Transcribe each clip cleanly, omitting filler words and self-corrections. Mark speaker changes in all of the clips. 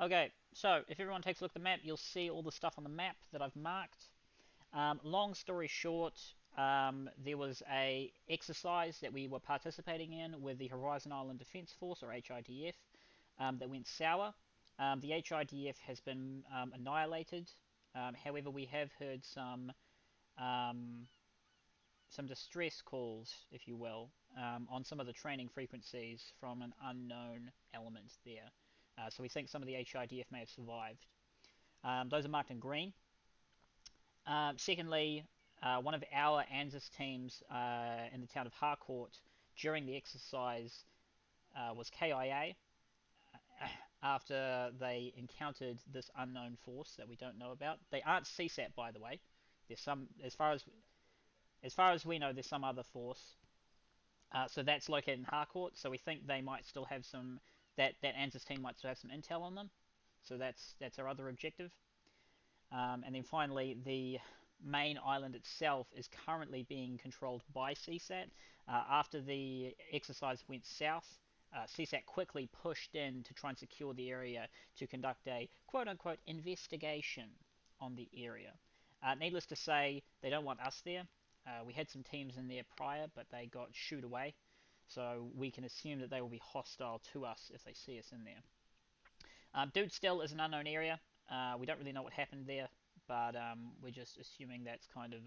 Speaker 1: Okay, so if everyone takes a look at the map, you'll see all the stuff on the map that I've marked. Long story short, there was a exercise that we were participating in with the Horizon Island Defence Force, or HIDF, that went sour. The HIDF has been annihilated. However, we have heard um, some distress calls, if you will, on some of the training frequencies from an unknown element there. So we think some of the HIDF may have survived. Those are marked in green. Secondly, one of our ANZIS teams in the town of Harcourt during the exercise was KIA after they encountered this unknown force that we don't know about. They aren't CSAT, by the way. There's some, as far as we know, there's some other force. So that's located in Harcourt. So we think they might still have some. That ANZIS team might still have some intel on them. So that's our other objective. And then finally, the main island itself is currently being controlled by CSAT. After the exercise went south, CSAT quickly pushed in to try and secure the area to conduct a quote-unquote investigation on the area. Needless to say, they don't want us there. We had some teams in there prior, but they got shooed away. So we can assume that they will be hostile to us if they see us in there. Dude still is an unknown area. We don't really know what happened there, but we're just assuming that's kind of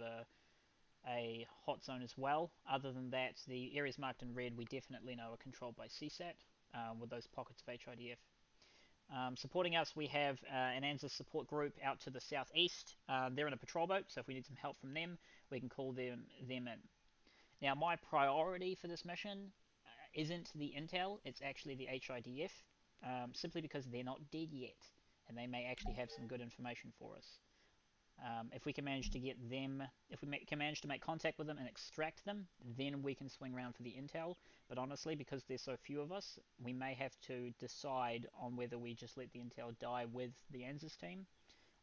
Speaker 1: a hot zone as well. Other than that, the areas marked in red we definitely know are controlled by CSAT with those pockets of HIDF. Supporting us, we have an ANZIS support group out to the southeast. They're in a patrol boat, so if we need some help from them, we can call them in. Now, my priority for this mission isn't the intel, it's actually the HIDF, simply because they're not dead yet, and they may actually have some good information for us. If we can manage to get them, if we can manage to make contact with them and extract them, then we can swing around for the intel. But honestly, because there's so few of us, we may have to decide on whether we just let the intel die with the ANZIS team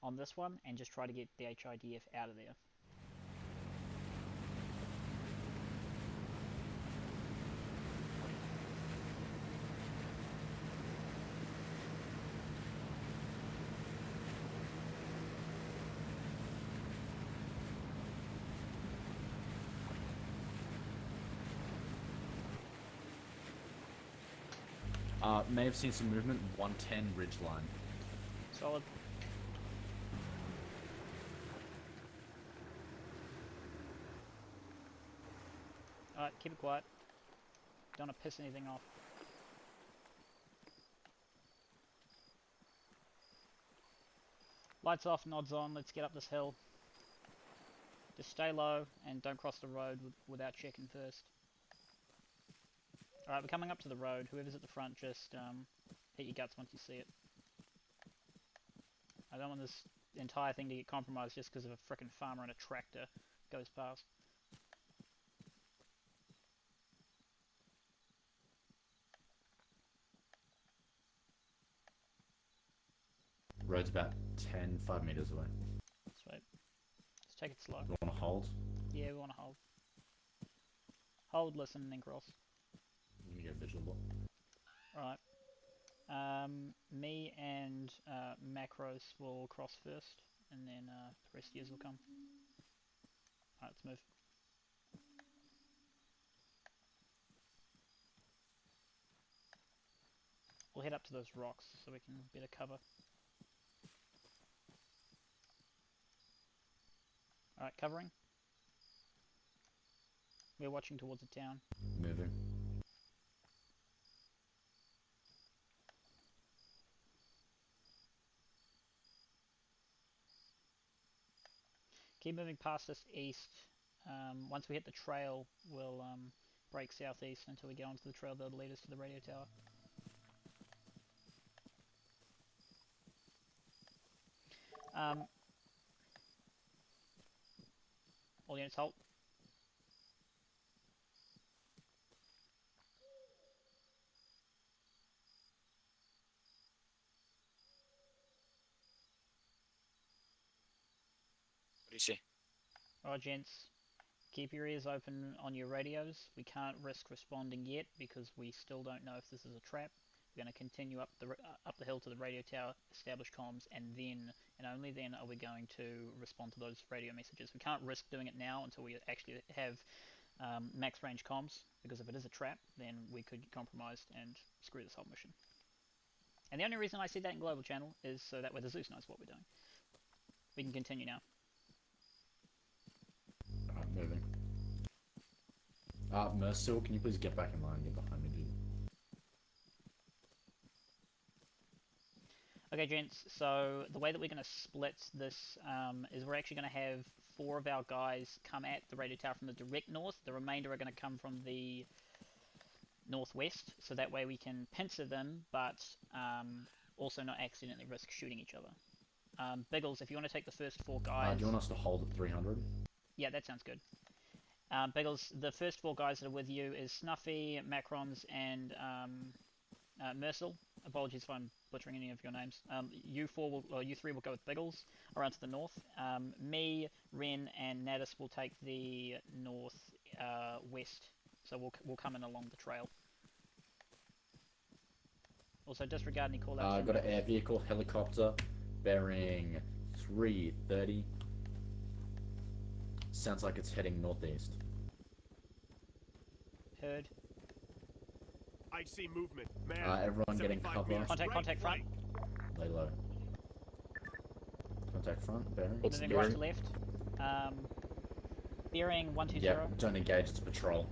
Speaker 1: on this one and just try to get the HIDF out of there.
Speaker 2: May have seen some movement, 110 ridge line.
Speaker 1: Solid. Alright, keep it quiet. Don't want to piss anything off. Lights off, nods on, let's get up this hill. Just stay low and don't cross the road without checking first. Alright, we're coming up to the road. Whoever's at the front, just hit your guts once you see it. I don't want this entire thing to get compromised just because of a frickin' farmer and a tractor goes past.
Speaker 2: Road's about 5 meters away.
Speaker 1: Sweet. Just take it slow.
Speaker 2: You want to hold?
Speaker 1: Yeah, we want to hold. Hold, listen, and then cross.
Speaker 2: You go visual.
Speaker 1: Alright. Me and Macros will cross first, and then the rest of yours will come. Alright, let's move. We'll head up to those rocks so we can better cover. Alright, covering. We're watching towards the town.
Speaker 2: Moving.
Speaker 1: Keep moving past us east. Once we hit the trail, we'll break southeast until we get onto the trail that'll lead us to the radio tower. All units halt.
Speaker 3: What do you see?
Speaker 1: Alright, gents. Keep your ears open on your radios. We can't risk responding yet because we still don't know if this is a trap. We're going to continue up the hill to the radio tower, establish comms, and then and only then are we going to respond to those radio messages. We can't risk doing it now until we actually have max range comms, because if it is a trap, then we could get compromised and screw this whole mission. And the only reason I see that in global channel is so that way the Zeus knows what we're doing. We can continue now.
Speaker 2: Alright, moving. Mercil, can you please get back in line and get behind me, dude?
Speaker 1: Okay, gents, so the way that we're going to split this is we're actually going to have 4 of our guys come at the radio tower from the direct north. The remainder are going to come from the northwest, so that way we can pincer them, but also not accidentally risk shooting each other. Biggles, if you want to take the first 4 guys...
Speaker 2: do you want us to hold at 300?
Speaker 1: Yeah, that sounds good. Biggles, the first 4 guys that are with you is Snuffy, Macrons, and Mercil. Apologies if I'm butchering any of your names. You 3 will go with Biggles around to the north. Me, Ren, and Natus will take the north west. So we'll come in along the trail. Also, disregard any call-outs.
Speaker 2: Got an air vehicle, helicopter, bearing 330. Sounds like it's heading northeast.
Speaker 1: Heard.
Speaker 3: I see movement. Man,
Speaker 2: everyone getting cover.
Speaker 1: Contact front.
Speaker 2: Lay low. Contact front, bearing.
Speaker 1: What's moving right to left. Bearing 120.
Speaker 2: Yeah, don't engage, it's patrol.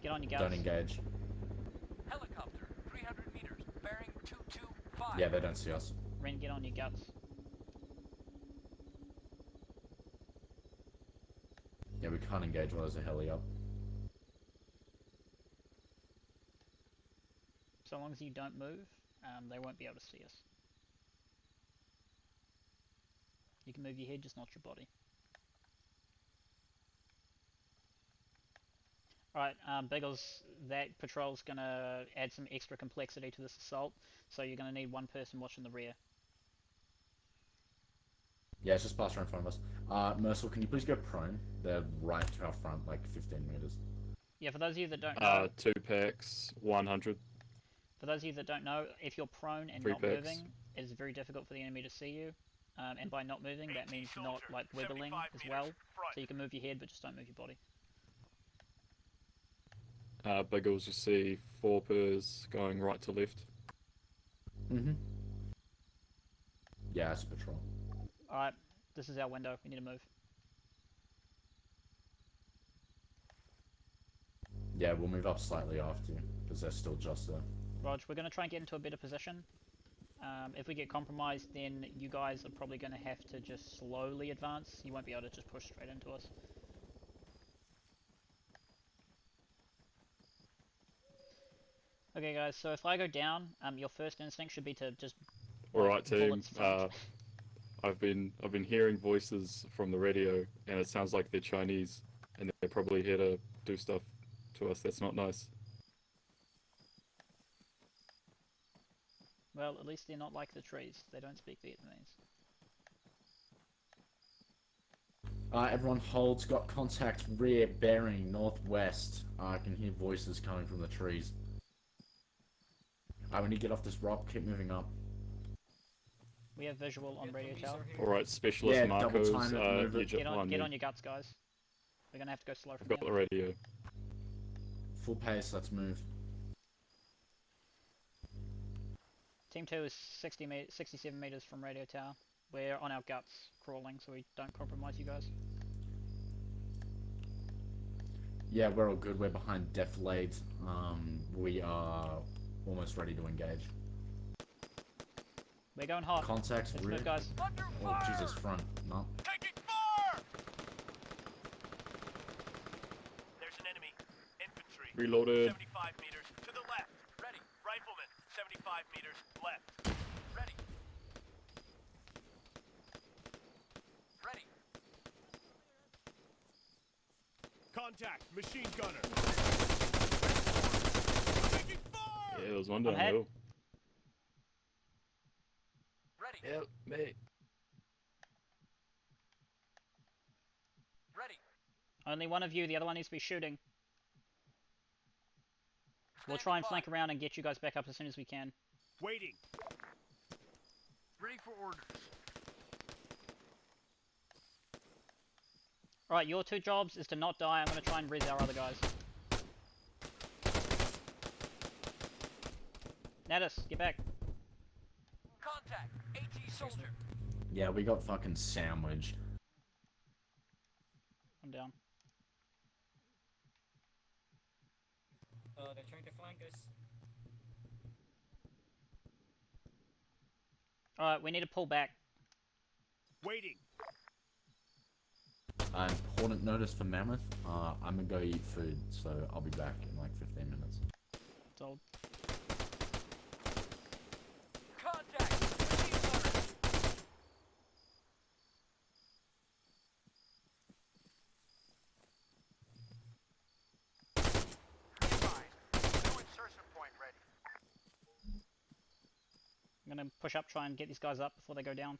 Speaker 1: Get on your guns.
Speaker 2: Don't engage.
Speaker 4: Helicopter, 300 meters, bearing 225.
Speaker 2: Yeah, they don't see us.
Speaker 1: Ren, get on your guts.
Speaker 2: Yeah, we can't engage while there's a heli up.
Speaker 1: So long as you don't move, they won't be able to see us. You can move your head, just not your body. Alright, Biggles, that patrol's going to add some extra complexity to this assault, so you're going to need 1 person watching the rear.
Speaker 2: Yeah, it's just passed right in front of us. Mercil, can you please go prone? They're right to our front, like 15 meters.
Speaker 1: Yeah, for those of you that don't know...
Speaker 5: 2 packs, 100.
Speaker 1: For those of you that don't know, if you're prone and not moving, it is very difficult for the enemy to see you. And by not moving, that means not like wiggling as well. So you can move your head, but just don't move your body.
Speaker 5: Biggles, you see 4 pers going right to left.
Speaker 2: Yeah, it's a patrol.
Speaker 1: Alright, this is our window. We need to move.
Speaker 2: Yeah, we'll move up slightly after you, because they're still just there.
Speaker 1: Rog, we're going to try and get into a better position. If we get compromised, then you guys are probably going to have to just slowly advance. You won't be able to just push straight into us. Okay guys, so if I go down, your first instinct should be to just...
Speaker 5: Alright team,
Speaker 1: bullets front.
Speaker 5: I've been hearing voices from the radio, and it sounds like they're Chinese, and they're probably here to do stuff to us. That's not nice.
Speaker 1: Well, at least they're not like the trees. They don't speak Vietnamese.
Speaker 2: Everyone holds, got contact rear bearing northwest. I can hear voices coming from the trees. We need to get off this rock, keep moving up.
Speaker 1: We have visual on radio tower.
Speaker 5: Alright, specialist
Speaker 2: Yeah,
Speaker 5: Marcos,
Speaker 2: double time it, move it.
Speaker 1: Get on your guts, guys. We're gonna have to go slow
Speaker 5: I've
Speaker 1: from
Speaker 5: got the
Speaker 1: here.
Speaker 5: radio.
Speaker 2: Full pace, let's move.
Speaker 1: Team 2 is 67 meters from radio tower. We're on our guts, crawling, so we don't compromise you guys.
Speaker 2: Yeah, we're all good. We're behind Deflate. We are almost ready to engage.
Speaker 1: We're going hot.
Speaker 2: Contacts
Speaker 1: Let's
Speaker 2: rear.
Speaker 1: move, guys.
Speaker 2: Oh, Jesus, front. No.
Speaker 3: taking fire! There's an enemy. Infantry.
Speaker 5: Reloaded.
Speaker 3: 75 meters to the left. Ready. Rifleman. 75 meters left.
Speaker 4: Ready. Ready.
Speaker 3: Contact. Machine gunner. Taking fire!
Speaker 5: Yeah, there was one
Speaker 1: I'm hit.
Speaker 5: downhill.
Speaker 4: Ready.
Speaker 5: Help me.
Speaker 4: Ready.
Speaker 1: Only one of you, the other one needs to be shooting. We'll try and flank around and get you guys back up as soon as we can.
Speaker 3: Waiting.
Speaker 4: Ready for orders.
Speaker 1: Alright, your two jobs is to not die. I'm going to try and res our other guys. Natus, get back.
Speaker 4: Contact. AT soldier.
Speaker 2: Yeah, we got fucking sandwiched.
Speaker 1: I'm down.
Speaker 6: They're trying to flank us.
Speaker 1: Alright, we need to pull back.
Speaker 3: Waiting.
Speaker 2: Important notice for Mammoth. I'm gonna go eat food, so I'll be back in like 15 minutes.
Speaker 1: Told.
Speaker 4: Contact. Machine gunner.
Speaker 3: New insertion point ready.
Speaker 1: I'm going to push up, try and get these guys up before they go down.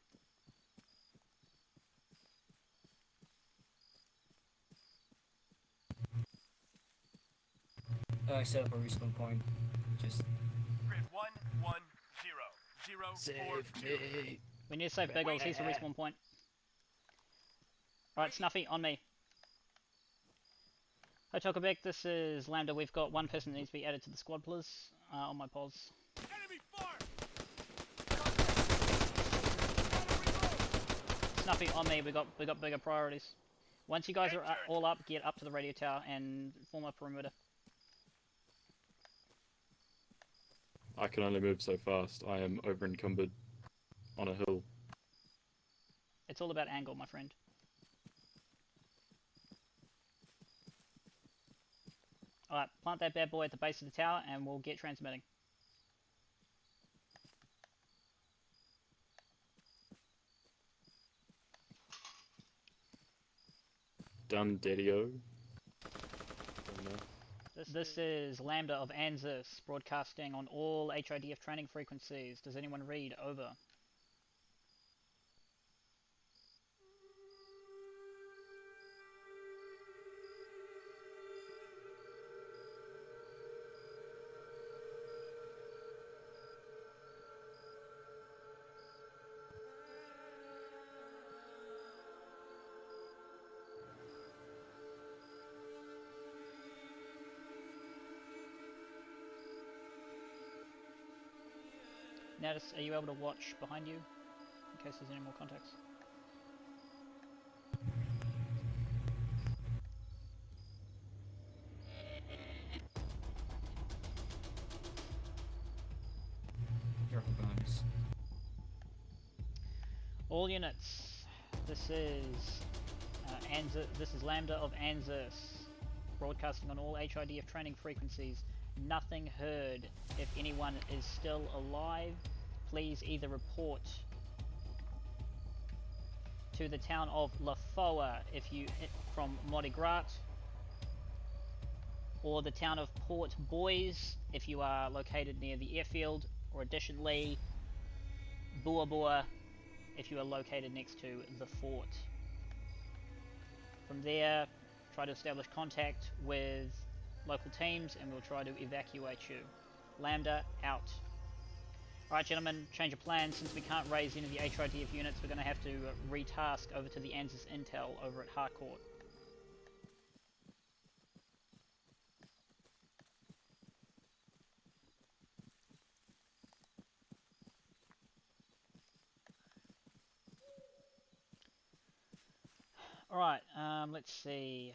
Speaker 6: I set up a respawn point. Just
Speaker 3: Grid 110.
Speaker 1: We need to save Biggles, he's the respawn point. Alright, Snuffy, on me. Hotel Quebec, this is Lambda. We've got one person that needs to be added to the squad, please. On my pause.
Speaker 3: Enemy fire.
Speaker 1: Snuffy, on me. We got bigger priorities. Once you guys are all up, get up to the radio tower and form a perimeter.
Speaker 5: I can only move so fast. I am over encumbered on a hill.
Speaker 1: It's all about angle, my friend. Alright, plant that bad boy at the base of the tower and we'll get transmitting.
Speaker 5: Done, Daddy-o.
Speaker 1: This is Lambda of ANZIS, broadcasting on all HIDF training frequencies. Does anyone read? Over. Natus, are you able to watch behind you in case there's any more contacts?
Speaker 6: careful, guys.
Speaker 1: All units, this is this is Lambda of ANZIS, broadcasting on all HIDF training frequencies. Nothing heard. If anyone is still alive, please either report to the town of La Foa if you from Modigrat, or the town of Port Boys if you are located near the airfield, or additionally Bua Bua if you are located next to the fort. From there, try to establish contact with local teams and we'll try to evacuate you. Lambda out. Alright gentlemen, change of plan. Since we can't raise any of the HIDF units, we're going to have to retask over to the ANZIS Intel over at Harcourt. Alright, let's see.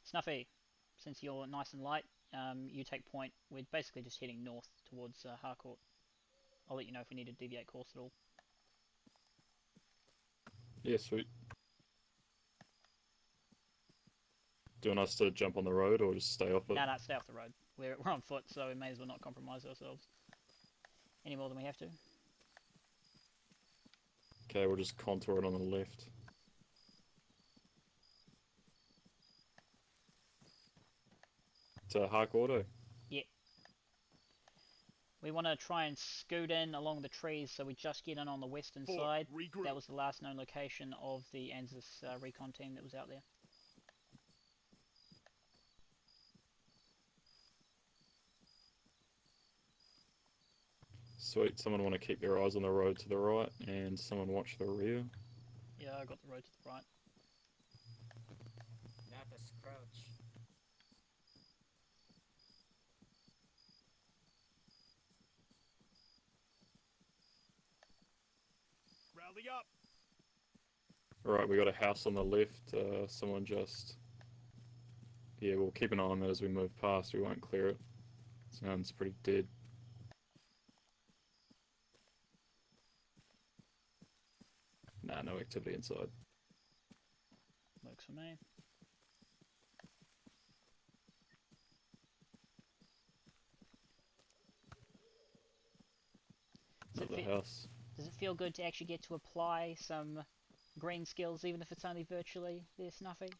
Speaker 1: Snuffy, since you're nice and light, you take point. We're basically just heading north towards Harcourt. I'll let you know if we need to deviate course at all.
Speaker 5: Yeah, sweet. Do you want us to jump on the road or just stay off it?
Speaker 1: No, stay off the road. We're on foot, so we may as well not compromise ourselves any more than we have to.
Speaker 5: Okay, we'll just contour it on the left. To Harcourt?
Speaker 1: Yeah. We want to try and scoot in along the trees, so we just get in on the western side.
Speaker 3: Regroup.
Speaker 1: That was the last known location of the ANZIS recon team that was out there.
Speaker 5: Sweet. Someone want to keep their eyes on the road to the right, and someone watch the rear.
Speaker 1: Yeah, I got the road to the right.
Speaker 6: Napa's crouch.
Speaker 3: Rally up.
Speaker 5: Right, we got a house on the left. Someone just... Yeah, we'll keep an eye on that as we move past. We won't clear it. Sounds pretty dead. Nah, no activity inside.
Speaker 1: Works for me.
Speaker 5: Another house.
Speaker 1: Does it feel good to actually get to apply some green skills, even if it's only virtually there, Snuffy?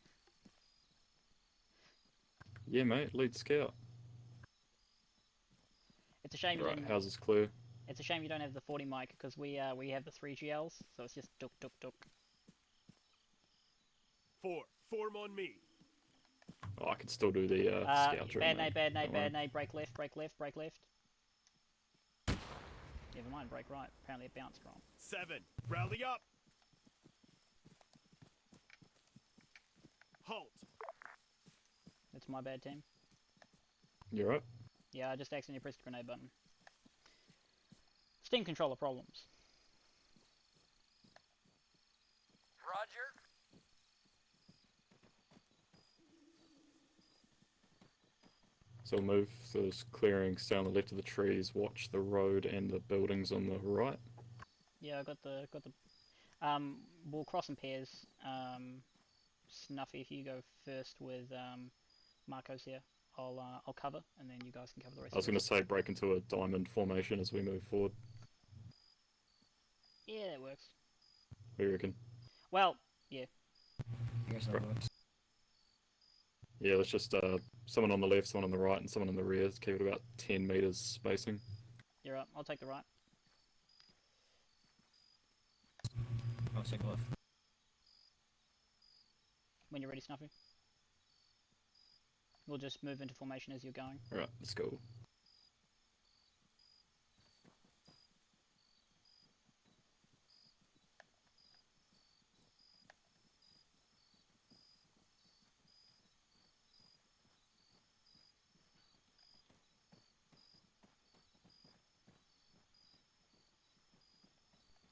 Speaker 5: Yeah, mate, lead scout.
Speaker 1: It's a shame you
Speaker 5: Right,
Speaker 1: don't.
Speaker 5: houses clear.
Speaker 1: It's a shame you don't have the 40 mic because we have the 3GLs, so it's just duk duk duk.
Speaker 3: 4. Form on me.
Speaker 5: Oh, I can still do the scout drill,
Speaker 1: Bad
Speaker 5: mate.
Speaker 1: nade, bad nade,
Speaker 5: Don't worry.
Speaker 1: bad nade. Break left, break left, break left. Never mind, break right. Apparently it bounced wrong.
Speaker 3: 7. Rally up. Halt.
Speaker 1: That's my bad, team.
Speaker 5: You're right.
Speaker 1: Yeah, I just accidentally pressed the grenade button. Steam controller problems.
Speaker 4: Roger.
Speaker 5: So we'll move those clearings down the left of the trees, watch the road and the buildings on the right.
Speaker 1: Yeah, I got the. We'll cross in pairs. Snuffy, if you go first with Marcos here, I'll cover, and then you guys can cover the rest.
Speaker 5: I was going to say break into a diamond formation as we move forward.
Speaker 1: Yeah, that works.
Speaker 5: What do you reckon?
Speaker 1: Well, yeah.
Speaker 6: Here's how it works.
Speaker 5: Yeah, let's just someone on the left, someone on the right, and someone on the rear. Let's keep it about 10 meters spacing.
Speaker 1: You're up. I'll take the right.
Speaker 6: I'll take left.
Speaker 1: When you're ready, Snuffy. We'll just move into formation as you're going.
Speaker 5: Alright, let's go.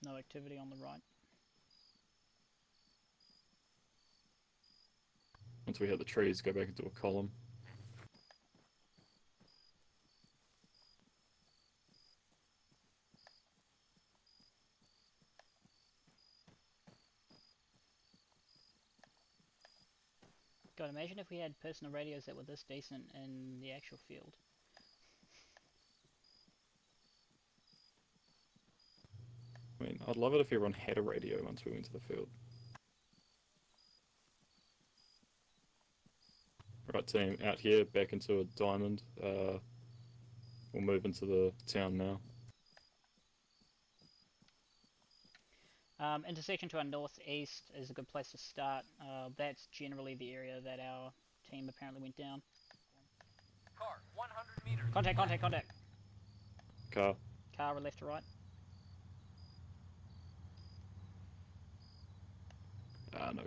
Speaker 1: No activity on the right.
Speaker 5: Once we hit the trees, go back into a column.
Speaker 1: God, imagine if we had personal radios that were this decent in the actual field.
Speaker 5: I mean, I'd love it if everyone had a radio once we went to the field. Right, team, out here, back into a diamond. We'll move into the town now.
Speaker 1: Intersection to our northeast is a good place to start. That's generally the area that our team apparently went down.
Speaker 4: Car, 100 meters.
Speaker 1: Contact, contact, contact.
Speaker 5: Car.
Speaker 1: Car, left to right.
Speaker 5: Ah, no.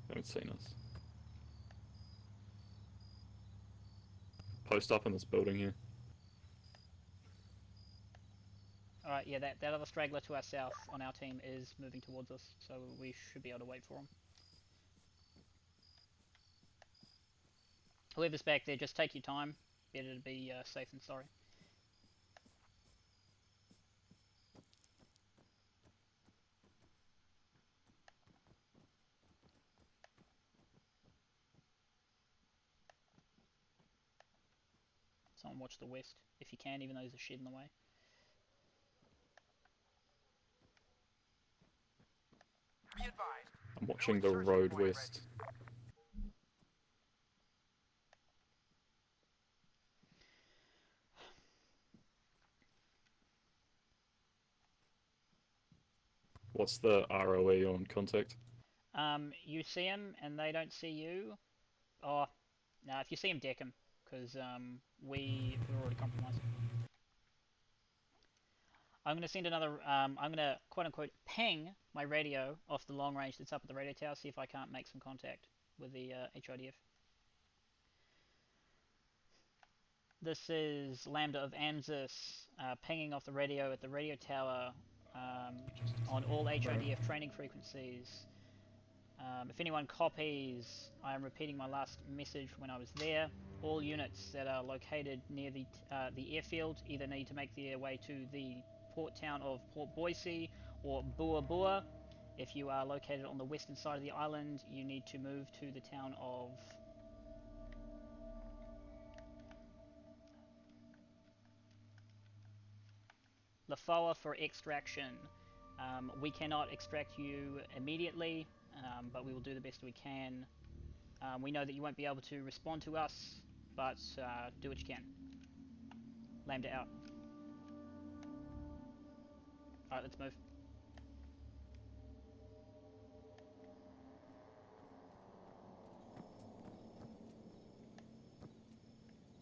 Speaker 5: Haven't seen us. Post up in this building here.
Speaker 1: Alright, yeah, that other straggler to our south on our team is moving towards us, so we should be able to wait for him. Whoever's back there, just take your time. Better to be safe than sorry. Someone watch the west, if you can, even though there's a shed in the way.
Speaker 4: Be advised.
Speaker 5: I'm watching the road west. What's the ROE on contact?
Speaker 1: You see them and they don't see you. Oh, no, if you see them, deck them, because we're already compromised. I'm gonna send another. I'm gonna quote unquote ping my radio off the long range that's up at the radio tower. See if I can't make some contact with the HIDF. This is Lambda of ANZIS pinging off the radio at the radio tower on all HIDF training frequencies. If anyone copies, I am repeating my last message when I was there. All units that are located near the airfield either need to make their way to the port town of Port Boise or Bua Bua. If you are located on the western side of the island, you need to move to the town of Lafoa for extraction. We cannot extract you immediately, but we will do the best we can. We know that you won't be able to respond to us, but do what you can. Lambda out. Alright, let's move.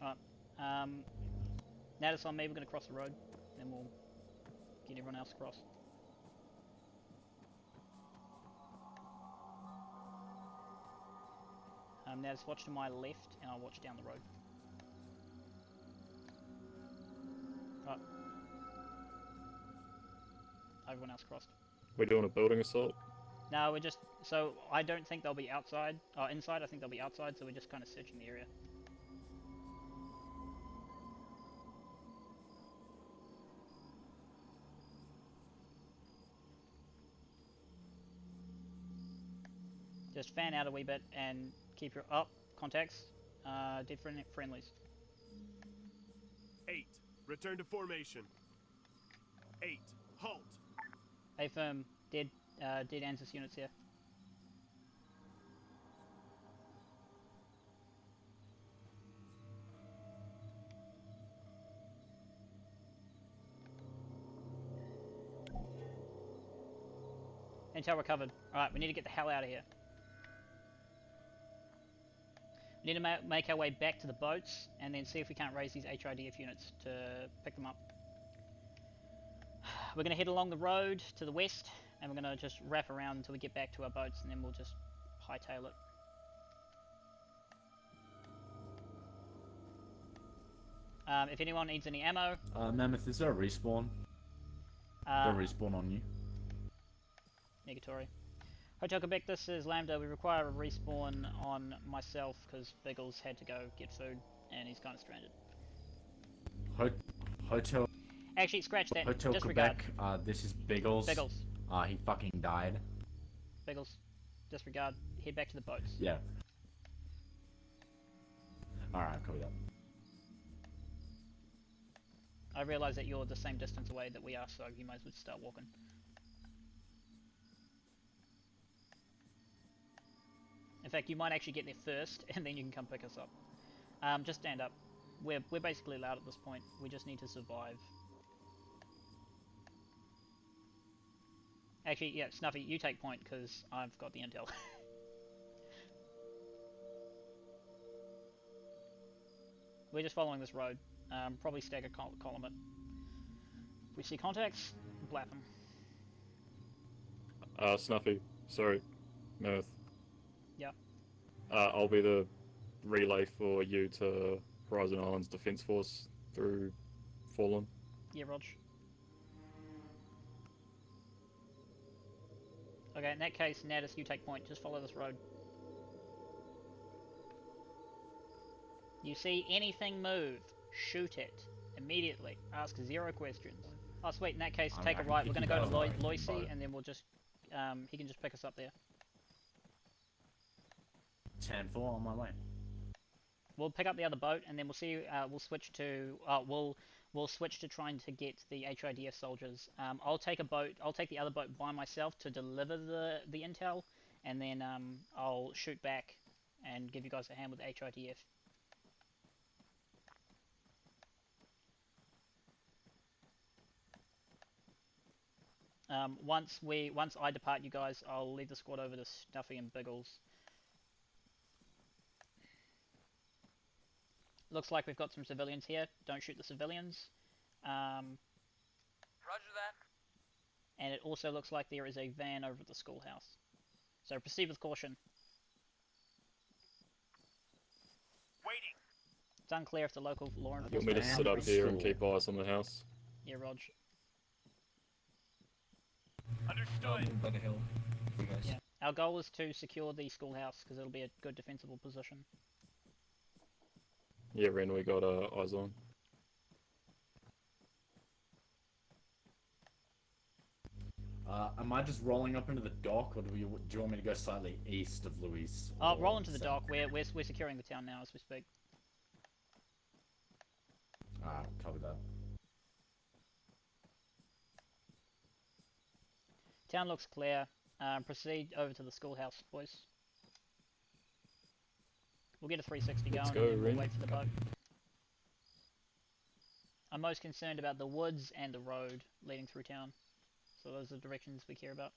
Speaker 1: Alright. Natus on me, we're going to cross the road, then we'll get everyone else across. Natus, watch to my left, and I'll watch down the road. Right. Everyone else crossed.
Speaker 5: We're doing a building assault.
Speaker 1: No, we're just... So, I don't think they'll be outside. Inside, I think they'll be outside, so we're just kind of searching the area. Just fan out a wee bit and keep your... Oh, contacts. Different friendlies.
Speaker 3: 8. Return to formation. 8. Halt.
Speaker 1: A firm. Dead ANZIS units here. Intel recovered. Alright, we need to get the hell out of here. We need to make our way back to the boats and then see if we can't raise these HIDF units to pick them up. We're going to head along the road to the west and we're going to just wrap around until we get back to our boats and then we'll just hightail it. If anyone needs any ammo...
Speaker 2: Mammoth, is there a respawn? They'll respawn on you.
Speaker 1: Negatory. Hotel Quebec, this is Lambda. We require a respawn on myself because Biggles had to go get food and he's kind of stranded.
Speaker 2: Hotel
Speaker 1: Actually, scratch that.
Speaker 2: Hotel
Speaker 1: Disregard.
Speaker 2: Quebec, this is Biggles.
Speaker 1: Biggles.
Speaker 2: He fucking died.
Speaker 1: Biggles. Disregard. Head back to the boats.
Speaker 2: Yeah. Alright, copy that.
Speaker 1: I realise that you're the same distance away that we are, so you might as well start walking. In fact, you might actually get there first, and then you can come pick us up. Just stand up. We're basically allowed at this point. We just need to survive. Actually, yeah, Snuffy, you take point, because I've got the intel. We're just following this road. Probably stagger column it. If we see contacts, blap them.
Speaker 5: Snuffy, sorry, Mirth.
Speaker 1: Yeah.
Speaker 5: I'll be the relay for you to Horizon Islands Defence Force through Fallen.
Speaker 1: Yeah, Rog. Okay, in that case, Natus, you take point. Just follow this road. You see anything move, shoot it. Immediately. Ask 0 questions. Oh, sweet, in that case, take a right. We're going to go to Loisy, and then we'll just... he can just pick us up there.
Speaker 2: 10-4 on my way.
Speaker 1: We'll pick up the other boat, and then we'll see. We'll switch to. We'll switch to trying to get the HIDF soldiers. I'll take a boat. I'll take the other boat by myself to deliver the intel, and then I'll shoot back and give you guys a hand with the HIDF. Once I depart, you guys, I'll leave the squad over to Snuffy and Biggles. Looks like we've got some civilians here. Don't shoot the civilians.
Speaker 4: Roger that.
Speaker 1: And it also looks like there is a van over at the schoolhouse. So proceed with caution.
Speaker 3: Waiting.
Speaker 1: It's unclear if the local law
Speaker 5: You want me
Speaker 1: enforcement...
Speaker 5: to
Speaker 2: Van
Speaker 5: sit up
Speaker 2: or
Speaker 5: here and
Speaker 2: school?
Speaker 5: keep eyes on the house?
Speaker 1: Yeah, Rog.
Speaker 6: I'll
Speaker 3: Understood.
Speaker 6: move back a hill. For you guys.
Speaker 1: Yeah. Our goal is to secure the schoolhouse, because it'll be a good defensible position.
Speaker 5: Yeah, Ren, we got eyes on.
Speaker 2: Am I just rolling up into the dock, or do you want me to go slightly east of Luis?
Speaker 1: Oh, roll
Speaker 2: or
Speaker 1: into the
Speaker 2: south?
Speaker 1: dock. We're securing the town now as we speak.
Speaker 2: Copy that.
Speaker 1: Town looks clear. Proceed over to the schoolhouse, boys. We'll get a 360
Speaker 5: Let's
Speaker 1: going
Speaker 5: go,
Speaker 1: and then we'll
Speaker 5: Ren.
Speaker 1: wait for the boat. I'm most concerned about the woods and the road leading through town. So those are the directions we care about.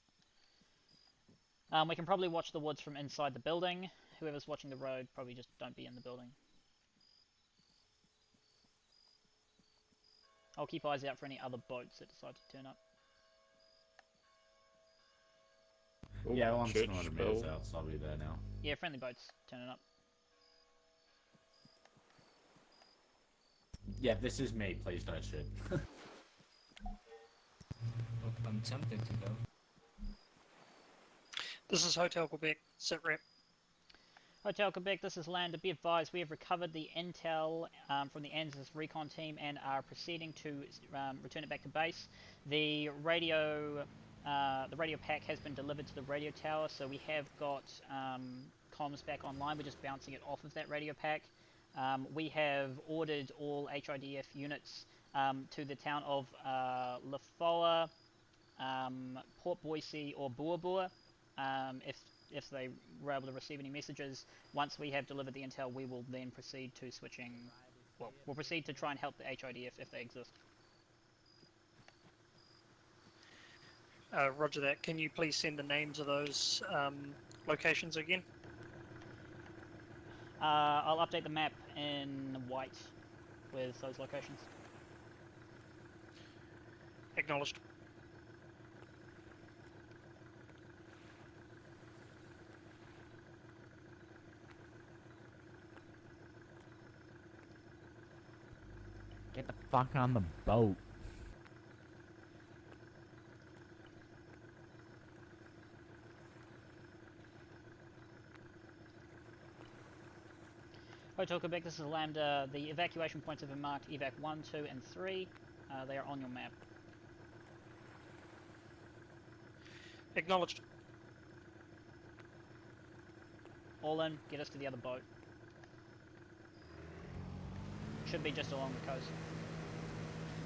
Speaker 1: We can probably watch the woods from inside the building. Whoever's watching the road, probably just don't be in the building. I'll keep eyes out for any other boats that decide to turn up.
Speaker 5: Oh,
Speaker 2: Yeah, well, I'm
Speaker 5: church
Speaker 2: 200 meters
Speaker 5: bell.
Speaker 2: out, so I'll be there now.
Speaker 1: Yeah, friendly boats turning up.
Speaker 2: Yeah, this is me. Please don't shoot.
Speaker 6: Oh, I'm tempted to go.
Speaker 7: This is Hotel Quebec, sit rep.
Speaker 1: Hotel Quebec, this is Lander. Be advised, we have recovered the intel from the ANZIS recon team and are proceeding to return it back to base. The radio pack has been delivered to the radio tower, so we have got comms back online. We're just bouncing it off of that radio pack. We have ordered all HIDF units to the town of Lafoa, Port Boise, or Buabua. If they were able to receive any messages. Once we have delivered the intel, we will then proceed to switching. Well, we'll proceed to try and help the HIDF if they exist.
Speaker 7: Roger that. Can you please send the names of those locations again?
Speaker 1: I'll update the map in white with those locations.
Speaker 7: Acknowledged.
Speaker 2: Get the fuck on the boat.
Speaker 1: Hotel Quebec, this is Lambda. The evacuation points have been marked evac 1, 2, and 3. They are on your map.
Speaker 7: Acknowledged.
Speaker 1: All in, get us to the other boat. Should be just along the coast.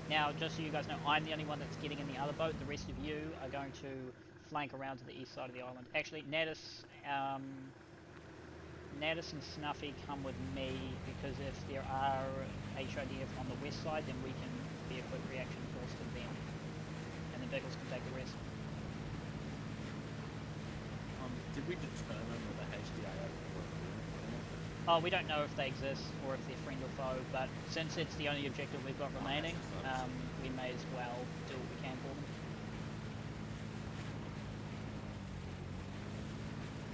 Speaker 1: Now, just so you guys know, I'm the only one that's getting in the other boat. The rest of you are going to flank around to the east side of the island. Actually, Natus and Snuffy come with me, because if there are HIDF on the west side, then we can be a quick reaction force to them. And the vehicles can take the rest.
Speaker 2: Did we determine whether HDIF were?
Speaker 1: Oh, we don't know if they exist or if they're friend or foe, but since it's the only objective we've got remaining, we may as well do what we can for them.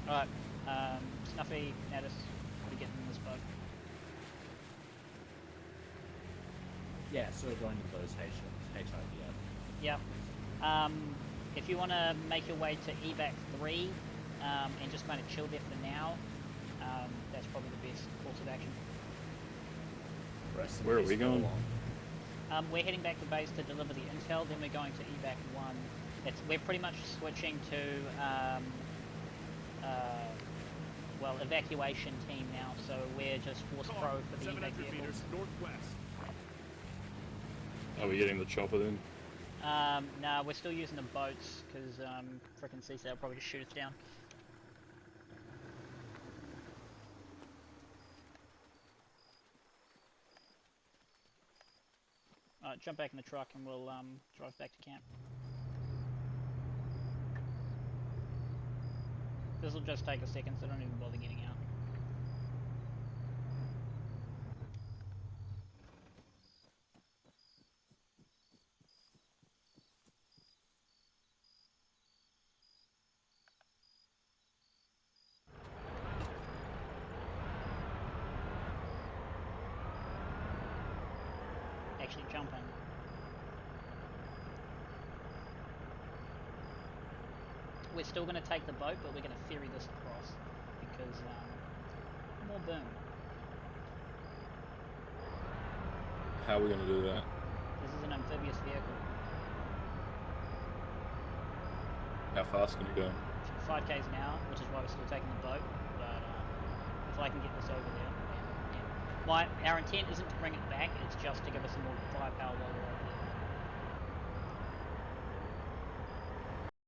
Speaker 1: Alright, Snuffy, Natus, what are you getting in this boat?
Speaker 2: Yeah, so we're going to those HIDF.
Speaker 1: Yep. If you want to make your way to evac 3 and just kind of chill there for now, that's probably the best course of action.
Speaker 5: Where are we going?
Speaker 1: We're heading back to base to deliver the intel, then we're going to evac 1. We're pretty much switching to evacuation team now, so we're just force pro for the evac
Speaker 3: 700
Speaker 1: vehicles.
Speaker 3: meters northwest.
Speaker 5: Are we getting the chopper then?
Speaker 1: Nah, we're still using the boats, because frickin' CSAT will probably just shoot us down. Alright, jump back in the truck and we'll drive back to camp. This will just take a second, so don't even bother getting out. jumping. We're still going to take the boat, but we're going to ferry this across because more boom.
Speaker 5: How are we gonna do that?
Speaker 1: This is an amphibious vehicle.
Speaker 5: How fast can you go?
Speaker 1: 5 k's an hour, which is why we're still taking the boat. But if I can get this over there, then yeah. Our intent isn't to bring it back; it's just to give us some more firepower while we're over there.